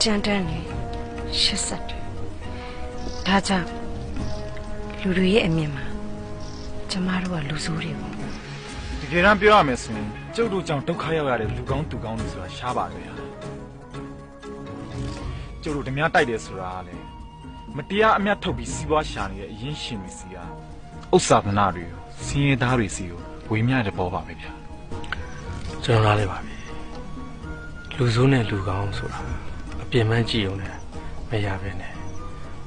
ကြမ်းတမ်းနေရှစ်ဆက်တယ်ဒါကြောင့်လူတွေရဲ့အမြင်မှာကျမတို့ကလူဆိုးတွေပေါ့တကယ်တမ်းပြောရမယ်ဆိုရင်ကျုပ်တို့ကြောင့်ဒုက္ခရောက်ရတဲ့လူကောင်းသူကောင်းတွေဆိုတာရှားပါလေကျုပ်တို့ဓမြတိုက်တယ်ဆိုတာကလည်းမတရားအမြတ်ထုတ်ပြီးစီးပွားရှာနေတဲ့အရင်းရှင်တွေစီကဥစ္စာသနာတွေစင်းရဲသားတွေစီကိုဝေမျှတဲ့ပေါ်ပါပဲဗျာကျွန်တော်နားလဲပါပြီလူဆိုးနဲ့လူကောင်းဆိုတာအပြင်မှန်းကြည့်ုံနဲ့မရပဲနဲ့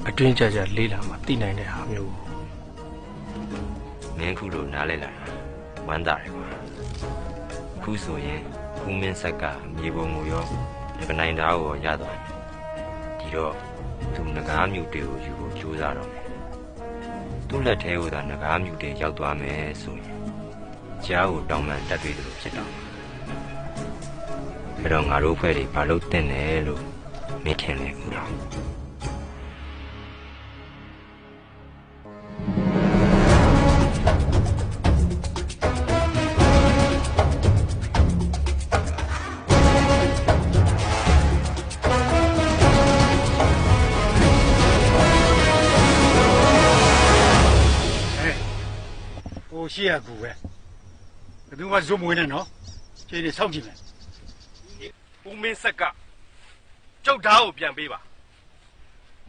အတွင်းကြကြလေးလာမှသိနိုင်တဲ့ဟာမျိုးမင်းခုလိုနားလဲလာဝမ်းသာတယ်ကွာခုဆိုရင်ဦးမင်းဆက်ကမြေပုံကိုရောငနိုင်သားကိုရသွားဒီတော့သူငကားမြူတွေကိုယူဖို့ကြိုးစားတော့မယ်သူ့လက်ထဲကိုသာငကားမြူတွေရောက်သွားမယ်ဆိုရင်ကြားကိုတောင်းပန်တက်ပြီးလို့ဖြစ်တော့အဲ့တော့ငါတို့ဖွဲ့တွေဘာလို့တင်တယ်လို့မထင်လေဘူးတော့ရှိရကူပဲဘယ်သူမှဇုံမဝင်နဲ့နော်ခြေနေစောင့်ကြည့်မယ်ဦးမင်းဆက်ကကျုပ်ဓာတ်ကိုပြန်ပေးပါ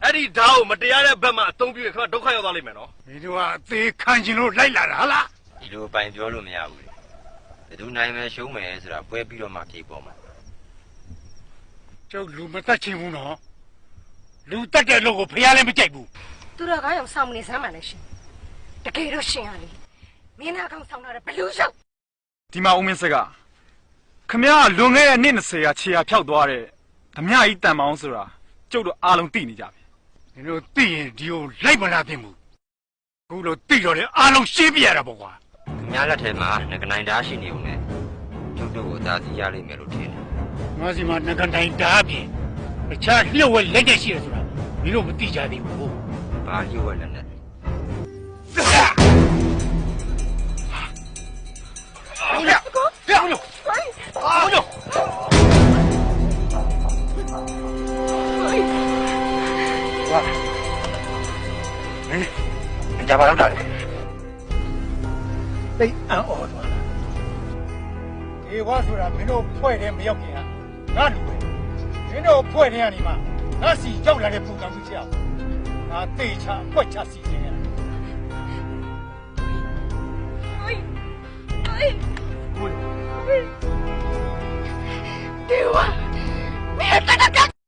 အဲ့ဒီဓာတ်ကိုမတရားတဲ့ဘက်မှာအသုံးပြုရင်ခါဒုက္ခရောက်သွားလိမ့်မယ်နော်မင်းတို့ကအသေးခံကျင်လို့လိုက်လာတာဟာလားဒီလိုပိုင်ပြောလို့မရဘူးလေဘယ်သူနိုင်မယ်ရှုံးမယ်ဆိုတာပွဲပြီးတော့မှဖြေပေါ်မှာကျုပ်လူမတတ်ချင်ဘူးနော်လူတတ်တဲ့လူကိုဖျားလည်းမကြိုက်ဘူးသူတော်ကောင်းအောင်စောင့်နေစမ်းပါလေရှင်တကယ်တော့ရှင်ရလေမင်းသားကောင်ဆောင်လာတဲ့ဘလူးရောက်ဒီမှာဦးမင်းဆက်ကခမရလွန်ခဲ့တဲ့နှစ်20ကခြေရာဖြောက်သွားတဲ့ဓမြကြီးတန်မောင်းဆိုတာကျုပ်တို့အားလုံးသိနေကြပြီမင်းတို့သိရင်ဒီကိုလိုက်မလာသင့်ဘူးခုလိုသိတော့လေအားလုံးရှင်းပြရတာပေါ့ကွာခင်ဗျားလက်ထဲမှာငကနိုင်သားရှိနေုံနဲ့ကျုပ်တို့ကိုအသာစီရလိမ့်မယ်လို့ထင်တယ်ငါစီမှာငကနိုင်သားပြင်အခြားလျှို့ဝဲလက်နဲ့ရှိရဆိုတာမင်းတို့မသိကြသေးဘူးဘာလျှို့ဝဲလက်နဲ့好了，不要了，好了。哇，人家把人打的，被俺熬断了。这话说了，没有破的没要给啊，那路的，没有破的啊你嘛，那是叫来的不当不叫，那对差不差事情啊。对吧？